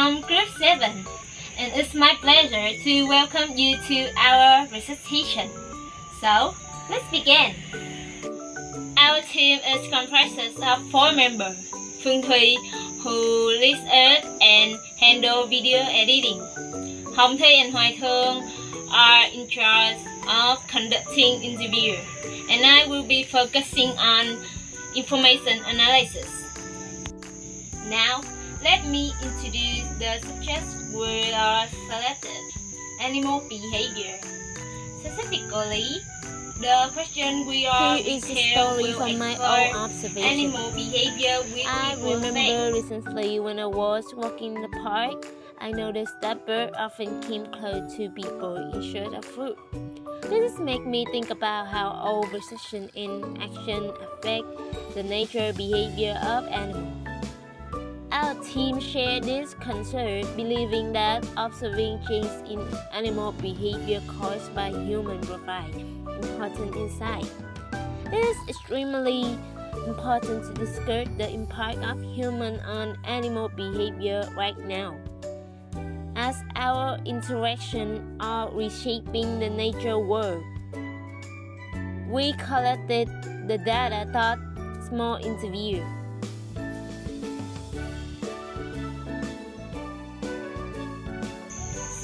from Group 7, and it's my pleasure to welcome you to our recitation. So, let's begin. Our team is comprised of 4 members. Phương Thùy, who leads us and handles video editing. Hồng Thi and Hoài Thương are in charge of conducting interview, and I will be focusing on information analysis. Now, let me introduce the subjects we are selected. Animal behavior. Specifically, the question we are Here is a story from my own observation. Animal behavior with I remember recently when I was walking in the park, I noticed that birds often came close to people in search of food. This makes me think about how our position in action affect the nature behavior of animals. Our team shared this concern, believing that observing changes in animal behavior caused by humans provide important insight. It is extremely important to discuss the impact of humans on animal behavior right now, as our interactions are reshaping the natural world. We collected the data through small interviews.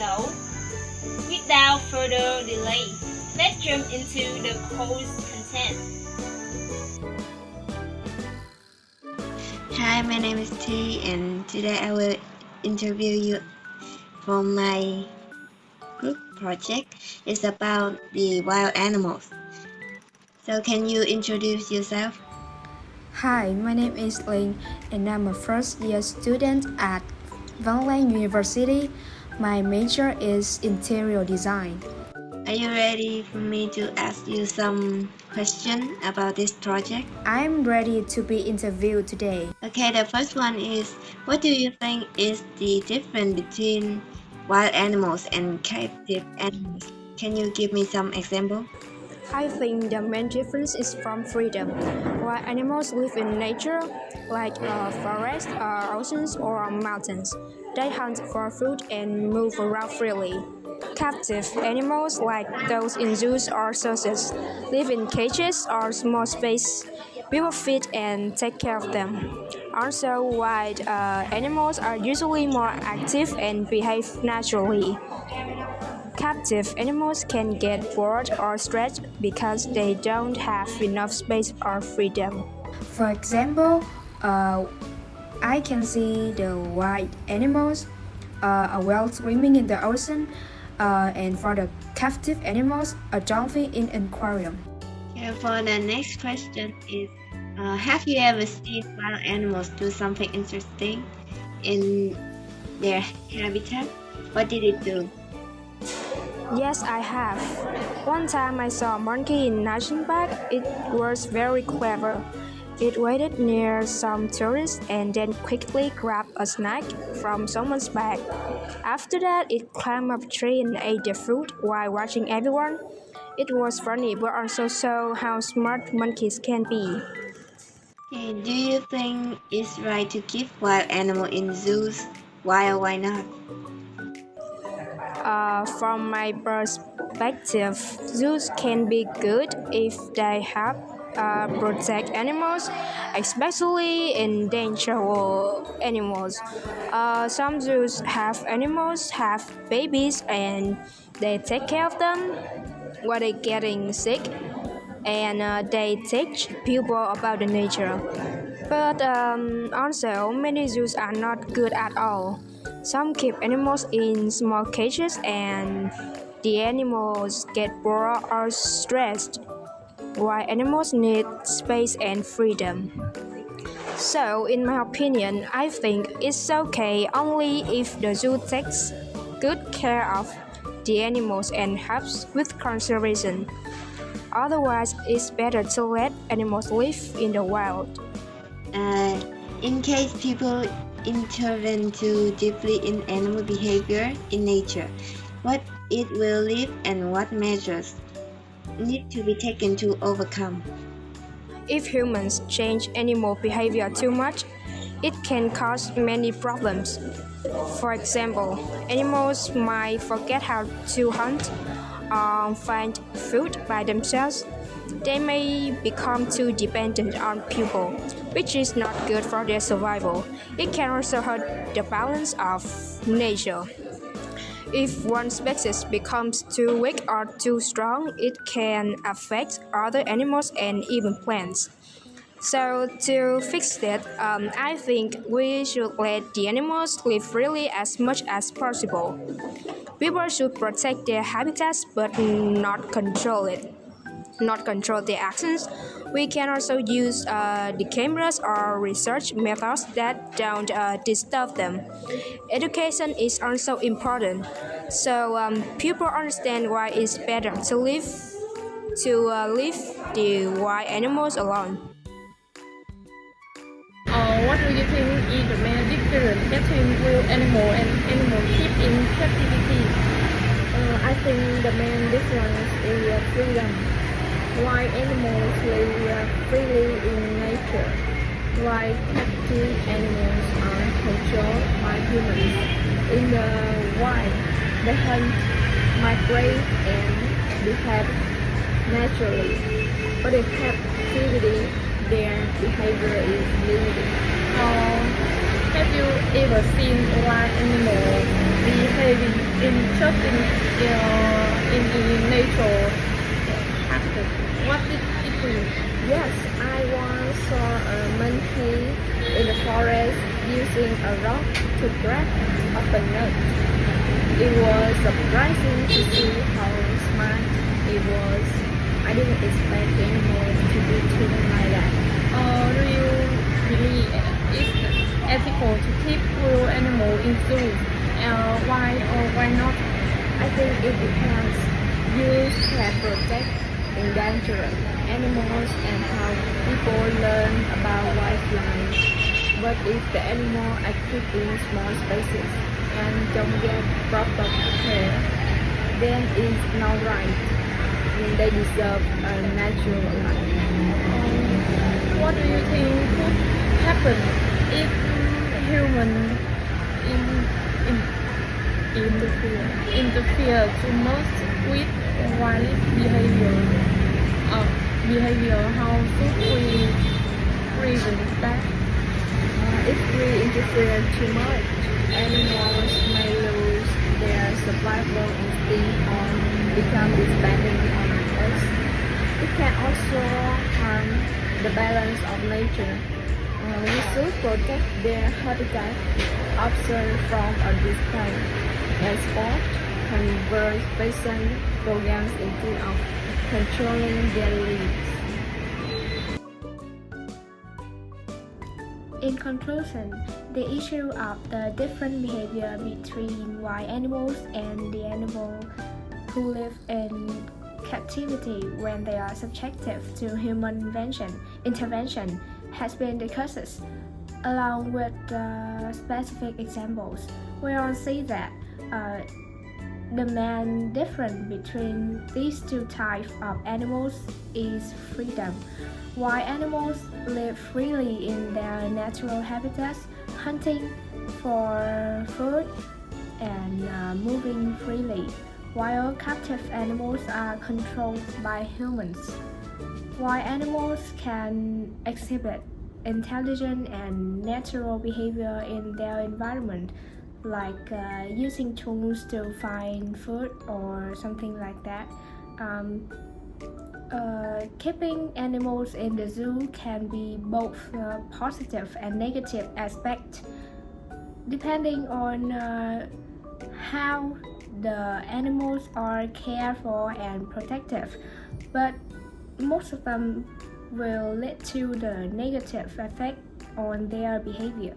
So, without further delay, let's jump into the course content. Hi, my name is T, and today I will interview you for my group project. It's about the wild animals. So can you introduce yourself? Hi, my name is Linh, and I'm a first-year student at Văn Lang University. My major is interior design. Are you ready for me to ask you some questions about this project? I'm ready to be interviewed today. Okay, the first one is, what do you think is the difference between wild animals and captive animals? Can you give me some example? I think the main difference is from freedom. While animals live in nature, like forests, oceans, or mountains, they hunt for food and move around freely. Captive animals, like those in zoos or circuses, live in cages or small spaces. People feed and take care of them. Also, wild animals are usually more active and behave naturally. Captive animals can get bored or stressed because they don't have enough space or freedom. For example, I can see the wild animals, a whale swimming in the ocean, and for the captive animals, a dolphin in an aquarium. Okay, for the next question is, have you ever seen wild animals do something interesting in their habitat? What did it do? Yes, I have. One time I saw a monkey in National Park. It was very clever. It waited near some tourists and then quickly grabbed a snack from someone's bag. After that, it climbed up a tree and ate the fruit while watching everyone. It was funny, but also showed how smart monkeys can be. Okay, do you think it's right to keep wild animals in zoos? Why or why not? From my perspective, zoos can be good if they help protect animals, especially endangered animals. Some zoos have animals have babies and they take care of them while they're getting sick, and they teach people about the nature. But also, many zoos are not good at all. Some keep animals in small cages and the animals get bored or stressed, while animals need space and freedom. So, in my opinion, I think it's okay only if the zoo takes good care of the animals and helps with conservation. Otherwise, it's better to let animals live in the wild. In case people intervene too deeply in animal behavior in nature, what it will live and what measures need to be taken to overcome. If humans change animal behavior too much, it can cause many problems. For example, animals might forget how to hunt or find food by themselves. They may become too dependent on people, which is not good for their survival. It can also hurt the balance of nature. If one species becomes too weak or too strong, it can affect other animals and even plants. So to fix that, I think we should let the animals live freely as much as possible. People should protect their habitats but not control their actions. We can also use the cameras or research methods that don't disturb them. Education is also important, so people understand why it's better to leave the wild animals alone. What do you think is the main difference between wild animal and animal kept in captivity? I think the main difference is freedom. Wild animals live freely in nature, while captive animals are controlled by humans. In the wild, they hunt, migrate, and behave naturally, but in captivity, their behavior is limited. Have you ever seen a wild animal behaving interesting in nature? What did it do? Yes, I once saw a monkey in the forest using a rock to grab up a nut. It was surprising to see how smart it was. I didn't expect animals to do things like that. Do you believe it's ethical to keep wild animal in zoos? Why or why not? I think it depends. Zoos can protect endangered animals and how people learn about wildlife. But if the animal are kept in small spaces and don't get proper care, then it's not right. They deserve a natural life. What do you think could happen if humans interfere too much with wild behavior? How should we prevent that? If we interfere too much, animals may lose their survival instinct or become dependent on us. It can also harm the balance of nature. We should protect their habitat, observe from a distance, and support conservation programs instead of controlling their lives. In conclusion, the issue of the different behavior between wild animals and the animals who live in captivity when they are subjected to human intervention has been discussed, along with specific examples. We all see that the main difference between these two types of animals is freedom. Wild animals live freely in their natural habitats, hunting for food and moving freely, while captive animals are controlled by humans. Wild animals can exhibit intelligent and natural behavior in their environment, like using tools to find food or something like that. Keeping animals in the zoo can be both positive and negative aspect, depending on how the animals are cared for and protected, but most of them will lead to the negative effect on their behavior.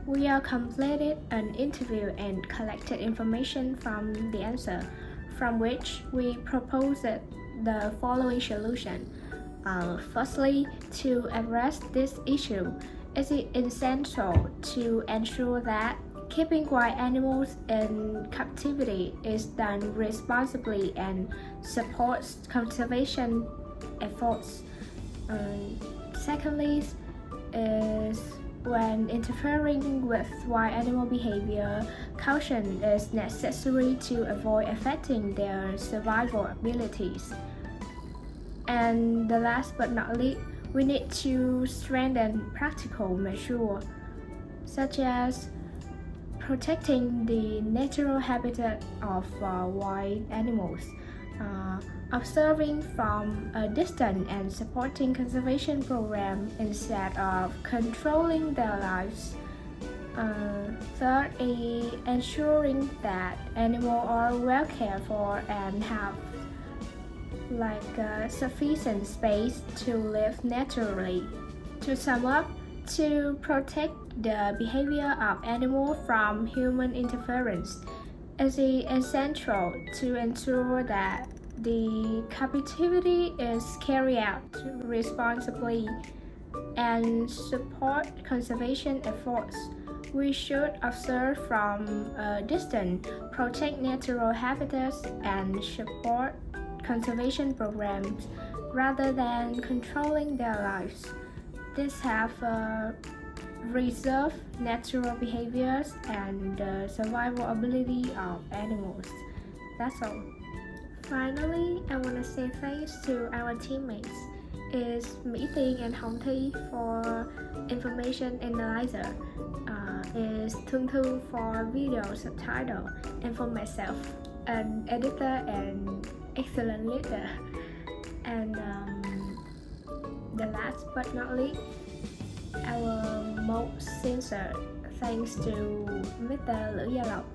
We have completed an interview and collected information from the answer, from which we proposed the following solution. Firstly, to address this issue, it is essential to ensure that keeping wild animals in captivity is done responsibly and supports conservation efforts. Secondly, is when interfering with wild animal behavior, caution is necessary to avoid affecting their survival abilities. And the last but not least, we need to strengthen practical measures, such as protecting the natural habitat of wild animals, observing from a distance and supporting conservation programs instead of controlling their lives. Third is ensuring that animals are well cared for and have sufficient space to live naturally. To sum up, to protect the behavior of animals from human interference is essential to ensure that the captivity is carried out responsibly and support conservation efforts. We should observe from a distance, protect natural habitats, and support conservation programs rather than controlling their lives. These have reserve natural behaviors and the survival ability of animals. That's all. Finally, I want to say thanks to our teammates is Mỹ Tiên and Hồng Thi for information analyzer, is Thương Thư for video subtitle, and for myself, an editor and excellent leader. And the last but not least, our most sincere thanks to Mr. Lữ Gia Lộc.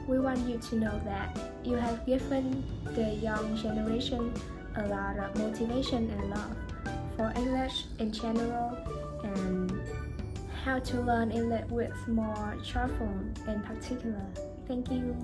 We want you to know that you have given the young generation a lot of motivation and love for English in general and how to learn English with more joyful in particular. Thank you.